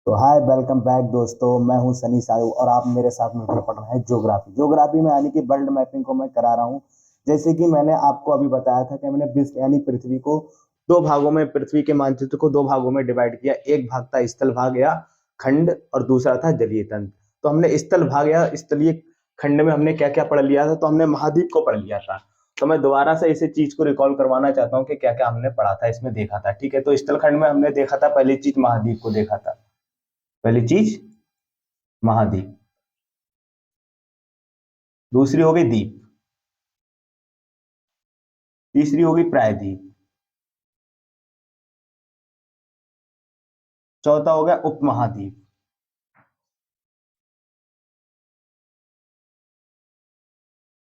तो hi welcome back दोस्तों। मैं हूं सनी साहू और आप मेरे साथ मिलकर पढ़ रहे हैं ज्योग्राफी। ज्योग्राफी में यानी कि वर्ल्ड मैपिंग को मैं करा रहा हूं। जैसे कि मैंने आपको अभी बताया था कि मैंने विश्व यानी पृथ्वी को दो भागों में, पृथ्वी के मानचित्र को दो भागों में डिवाइड किया। एक भाग था स्थल भाग या खंड और दूसरा था जलीय तंत्र। तो हमने स्थल भाग या स्थलीय खंड में हमने क्या क्या पढ़ लिया था, तो हमने महाद्वीप को पढ़ लिया था। तो मैं दोबारा से इसी चीज को रिकॉल करवाना चाहता हूँ कि क्या क्या हमने पढ़ा था, इसमें देखा था। ठीक है, तो स्थल खंड में हमने देखा था, पहली चीज महाद्वीप को देखा था। पहली चीज महाद्वीप, दूसरी हो गई द्वीप, तीसरी हो गई प्रायद्वीप, चौथा हो गया उपमहाद्वीप,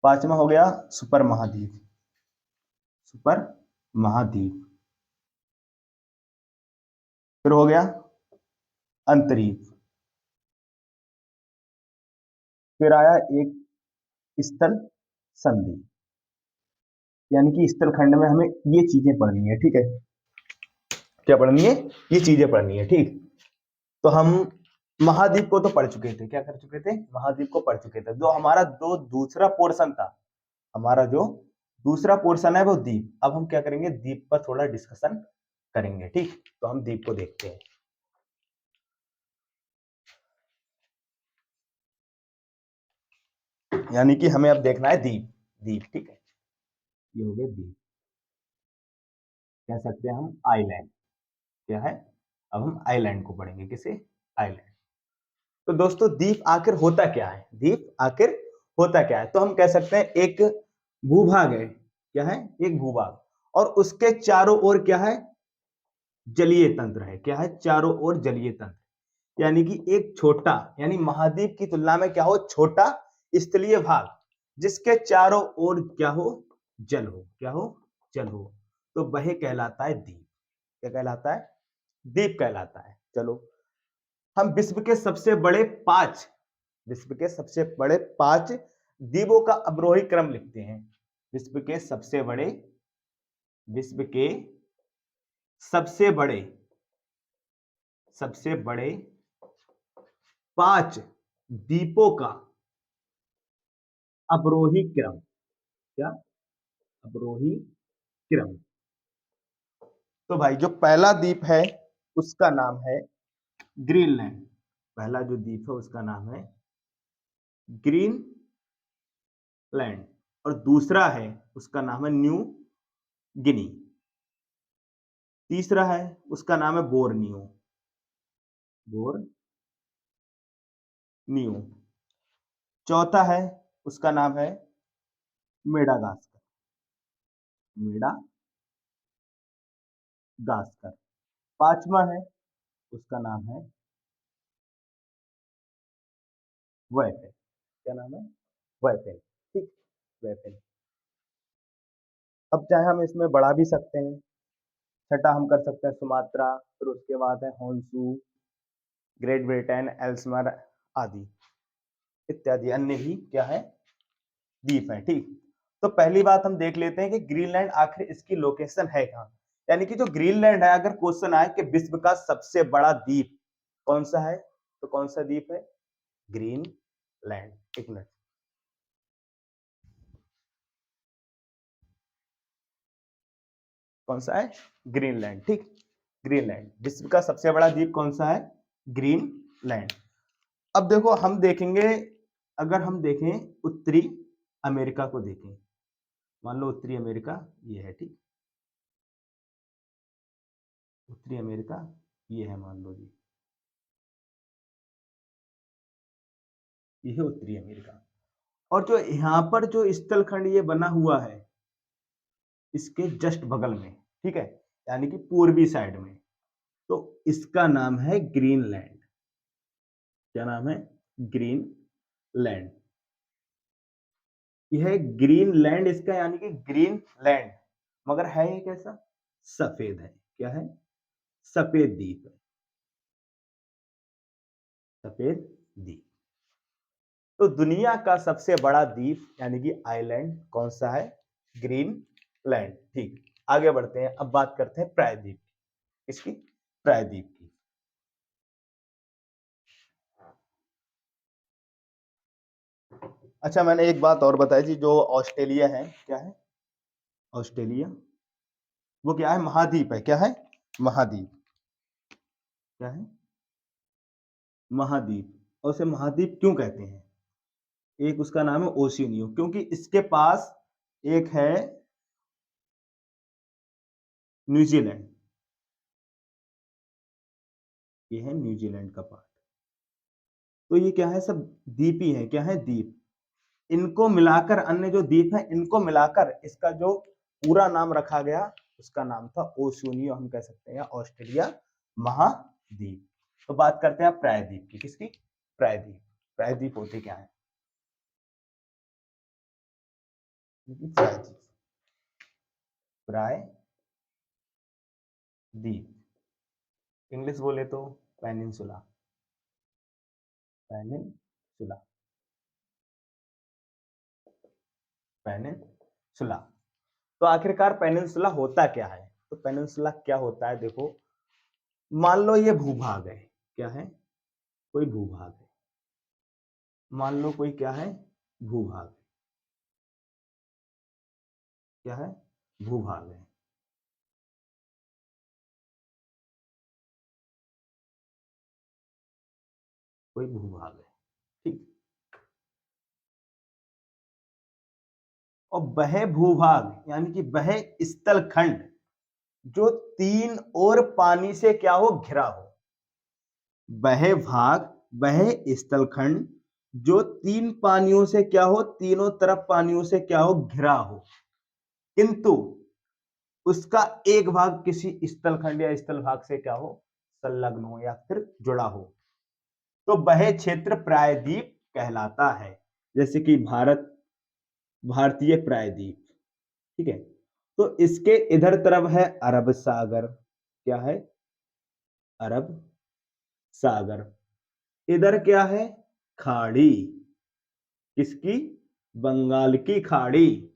पांचवा हो गया सुपर महाद्वीप। सुपर महाद्वीप, फिर हो गया अंतरीप, फिर आया एक स्थल संधि। यानी कि स्थल खंड में हमें ये चीजें पढ़नी है। ठीक है, क्या पढ़नी है? ये चीजें पढ़नी है। ठीक, तो हम महाद्वीप को तो पढ़ चुके थे। क्या कर चुके थे? महाद्वीप को पढ़ चुके थे। जो हमारा दो दूसरा पोर्शन था, हमारा जो दूसरा पोर्शन है वो द्वीप। अब हम क्या करेंगे, द्वीप पर थोड़ा डिस्कशन करेंगे। ठीक, तो हम द्वीप को देखते हैं। यानी कि हमें अब देखना है द्वीप। द्वीप, ठीक है, ये हो गया द्वीप। कह सकते हैं हम आइलैंड। क्या है? अब हम आइलैंड को पढ़ेंगे। किसे? आइलैंड। तो दोस्तों, द्वीप आखिर होता क्या है? द्वीप आखिर होता क्या है? तो हम कह सकते हैं एक भूभाग है। क्या है? एक भूभाग, और उसके चारों ओर क्या है? जलीय तंत्र है। क्या है? चारों ओर जलीय तंत्र। यानी कि एक छोटा, यानी महाद्वीप की तुलना में क्या हो? छोटा स्थलीय भाग, जिसके चारों ओर क्या हो? जल हो। क्या हो? जल हो। तो वह कहलाता है द्वीप। क्या कहलाता है? द्वीप कहलाता है। चलो, हम विश्व के सबसे बड़े पांच, विश्व के सबसे बड़े पांच द्वीपों का अवरोही क्रम लिखते हैं। विश्व के सबसे बड़े, विश्व के सबसे बड़े, सबसे बड़े पांच द्वीपों का अवरोही क्रम। क्या? अवरोही क्रम। तो भाई, जो पहला द्वीप है उसका नाम है ग्रीनलैंड। पहला जो द्वीप है उसका नाम है ग्रीनलैंड, और दूसरा है उसका नाम है न्यू गिनी। तीसरा है उसका नाम है बोर्नियो। बोर्नियो। चौथा है उसका नाम है मेडागास्कर। मेडागास्कर। पांचवा है उसका नाम है वैफेल। क्या नाम है? वैफेल। ठीक, वैफेल। अब चाहे हम इसमें बढ़ा भी सकते हैं। छठा हम कर सकते हैं सुमात्रा, फिर उसके बाद है होन्सू, ग्रेट ब्रिटेन, एल्समर आदि इत्यादि अन्य भी क्या है? द्वीप है। ठीक, तो पहली बात हम देख लेते हैं कि ग्रीनलैंड आखिर इसकी लोकेशन है कहाँ। यानी कि जो ग्रीनलैंड है, अगर क्वेश्चन आए कि विश्व का सबसे बड़ा द्वीप कौन सा है, तो कौन सा द्वीप है? ग्रीनलैंड। एक मिनट, कौन सा है? ग्रीनलैंड। ठीक, ग्रीनलैंड। विश्व का सबसे बड़ा द्वीप कौन सा है? ग्रीनलैंड। अब देखो, हम देखेंगे, अगर हम देखें उत्तरी अमेरिका को देखें, मान लो उत्तरी अमेरिका ये है। ठीक, उत्तरी अमेरिका ये है, मान लो जी, ये है उत्तरी अमेरिका। और जो यहाँ पर जो स्थलखंड ये बना हुआ है, इसके जस्ट बगल में, ठीक है, यानी कि पूर्वी साइड में, तो इसका नाम है ग्रीनलैंड। क्या नाम है? ग्रीनलैंड। यह ग्रीनलैंड इसका, यानी कि ग्रीनलैंड, मगर है ये कैसा? सफेद है। क्या है? सफेद द्वीप है। सफेद द्वीप। तो दुनिया का सबसे बड़ा द्वीप यानी कि आइलैंड कौन सा है? ग्रीनलैंड। ठीक, आगे बढ़ते हैं। अब बात करते हैं प्रायद्वीप की। इसकी, प्रायद्वीप की। अच्छा, मैंने एक बात और बताई थी, जो ऑस्ट्रेलिया है, क्या है ऑस्ट्रेलिया, वो क्या है, महाद्वीप है, क्या है, महाद्वीप, क्या है, महाद्वीप। और उसे महाद्वीप क्यों कहते हैं? एक उसका नाम है ओशिनियो, क्योंकि इसके पास एक है न्यूजीलैंड, ये है न्यूजीलैंड का पार्ट। तो ये क्या है, सब द्वीप ही है, क्या है, द्वीप। इनको मिलाकर, अन्य जो द्वीप है इनको मिलाकर इसका जो पूरा नाम रखा गया, उसका नाम था ओशिनियो, हम कह सकते हैं, ऑस्ट्रेलिया महाद्वीप। तो बात करते हैं प्रायद्वीप की, किसकी, प्रायद्वीप। प्रायद्वीप होते क्या है, प्रायद्वीप, प्रायद्वीप, इंग्लिश बोले तो पेनिनसुला, पेनिनसुला, पेनिनसुला। तो आखिरकार पेनिनसुला होता क्या है? तो पेनिनसुला क्या होता है, देखो, मान लो ये भूभाग है, क्या है, कोई भूभाग है, मान लो कोई क्या है, भूभाग, क्या है, भूभाग है। कोई भूभाग है, ठीक। और वह भूभाग यानी कि वह स्थल खंड जो तीन और पानी से क्या हो, घिरा हो, वह भाग, वह स्थल खंड जो तीन पानियों से क्या हो, तीनों तरफ पानियों से क्या हो, घिरा हो, किंतु उसका एक भाग किसी स्थल खंड या स्थल भाग से क्या हो, संलग्न हो या फिर जुड़ा हो, तो वह क्षेत्र प्रायद्वीप कहलाता है। जैसे कि भारत, भारतीय प्रायद्वीप, ठीक है। तो इसके इधर तरफ है अरब सागर, क्या है, अरब सागर। इधर क्या है, खाड़ी, किसकी, बंगाल की खाड़ी।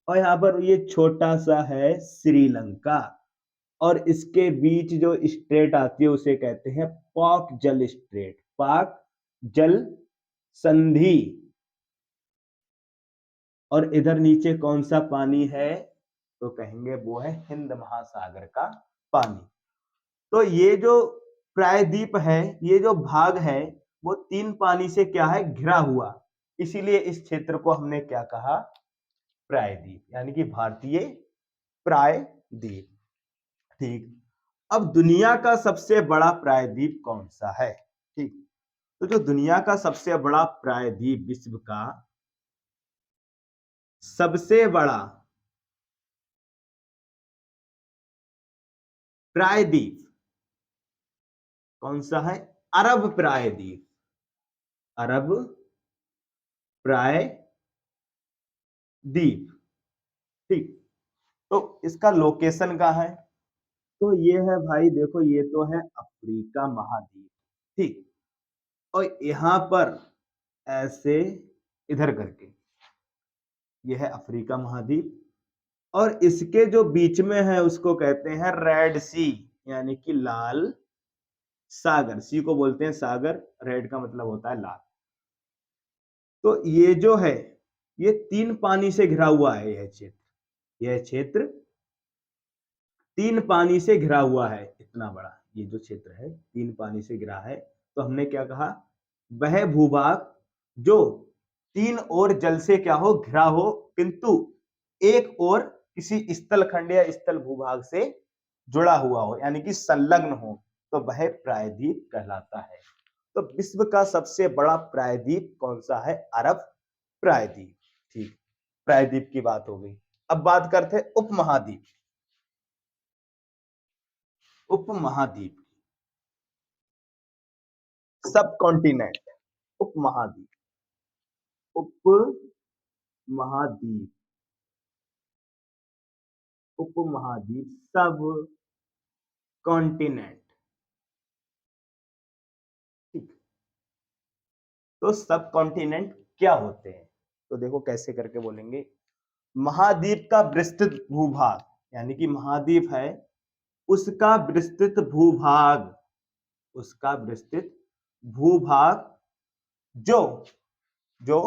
और यहां पर ये छोटा सा है श्रीलंका, और इसके बीच जो स्ट्रेट आती है उसे कहते हैं पाक जल स्ट्रेट, पाक जल संधि। और इधर नीचे कौन सा पानी है, तो कहेंगे वो है हिंद महासागर का पानी। तो ये जो प्रायद्वीप है, ये जो भाग है, वो तीन पानी से क्या है, घिरा हुआ, इसीलिए इस क्षेत्र को हमने क्या कहा, प्रायद्वीप, यानी कि भारतीय प्रायद्वीप, ठीक। अब दुनिया का सबसे बड़ा प्रायद्वीप कौन सा है, ठीक। तो जो दुनिया का सबसे बड़ा प्रायद्वीप, विश्व का सबसे बड़ा प्रायद्वीप कौन सा है, अरब प्रायद्वीप, अरब प्रायद्वीप, ठीक। तो इसका लोकेशन कहाँ है, तो ये है भाई, देखो, ये तो है अफ्रीका महाद्वीप, ठीक। और यहां पर ऐसे इधर करके, ये है अफ्रीका महाद्वीप, और इसके जो बीच में है उसको कहते हैं रेड सी, यानी कि लाल सागर। सी को बोलते हैं सागर, रेड का मतलब होता है लाल। तो ये जो है, ये तीन पानी से घिरा हुआ है, यह क्षेत्र, यह क्षेत्र तीन पानी से घिरा हुआ है, इतना बड़ा ये जो क्षेत्र है तीन पानी से घिरा है। तो हमने क्या कहा, वह भूभाग जो तीन और जल से क्या हो, घिरा हो, किंतु एक और किसी स्थल खंड या स्थल भूभाग से जुड़ा हुआ हो, यानी कि संलग्न हो, तो वह प्रायद्वीप कहलाता है। तो विश्व का सबसे बड़ा प्रायद्वीप कौन सा है, अरब प्रायद्वीप, ठीक। प्रायद्वीप की बात हो गई। अब बात करते हैं उपमहाद्वीप, उपमहाद्वीप, सब कॉन्टिनेंट, उपमहाद्वीप, उपमहाद्वीप, उपमहाद्वीप, सब कॉन्टिनेंट, ठीक। तो सब कॉन्टिनेंट क्या होते हैं, तो देखो कैसे करके बोलेंगे। महाद्वीप का विस्तृत भूभाग, यानी कि महाद्वीप है, उसका विस्तृत भूभाग, उसका विस्तृत भूभाग जो जो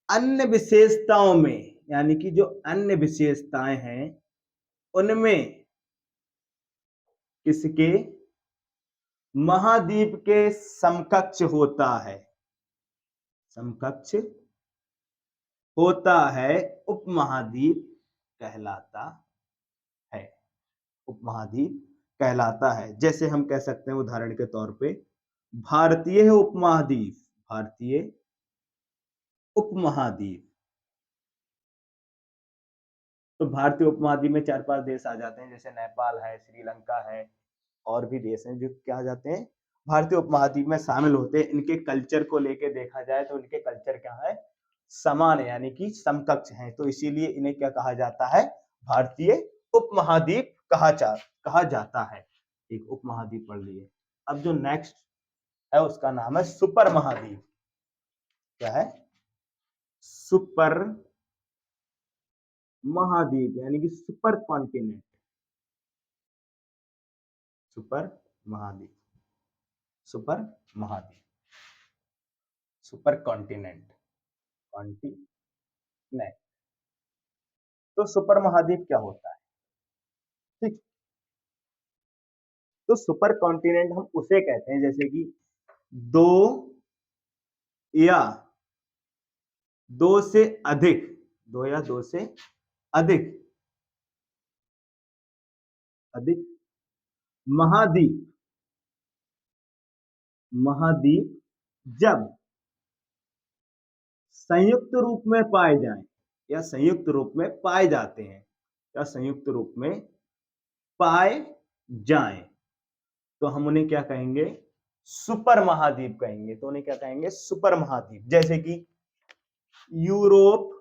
अन्य विशेषताओं में, यानी कि जो अन्य विशेषताएं हैं उनमें किसके महाद्वीप के समकक्ष होता है, समकक्ष होता है, उपमहाद्वीप कहलाता है, उपमहाद्वीप कहलाता है। जैसे हम कह सकते हैं उदाहरण के तौर पे भारतीय उपमहाद्वीप, भारतीय उपमहाद्वीप। तो भारतीय उपमहाद्वीप में 4-5 देश आ जाते हैं, जैसे नेपाल है, श्रीलंका है, और भी देश हैं जो क्या आ जाते हैं भारतीय उपमहाद्वीप में शामिल होते हैं। इनके कल्चर को लेके देखा जाए तो इनके कल्चर क्या है, समान है, यानी कि समकक्ष हैं, तो इसीलिए इन्हें क्या कहा जाता है, भारतीय उपमहाद्वीप कहा जाता है। एक उपमहाद्वीप पढ़ लिए। अब जो नेक्स्ट है उसका नाम है सुपर महाद्वीप। क्या है, सुपर महाद्वीप, यानी कि सुपर कॉन्टिनेंट, सुपर महाद्वीप, सुपर महाद्वीप, सुपर कॉन्टिनेंट, कॉन्टिनेंट। तो सुपर महाद्वीप क्या होता है, ठीक। तो सुपर कॉन्टिनेंट हम उसे कहते हैं जैसे कि दो या दो से अधिक, दो या दो से अधिक अधिक महाद्वीप, महाद्वीप जब संयुक्त रूप में पाए जाएं, या संयुक्त रूप में पाए जाते हैं, या संयुक्त रूप में पाए जाएं, तो हम उन्हें क्या कहेंगे, सुपर महाद्वीप कहेंगे। तो उन्हें क्या कहेंगे, सुपर महाद्वीप। जैसे कि यूरोप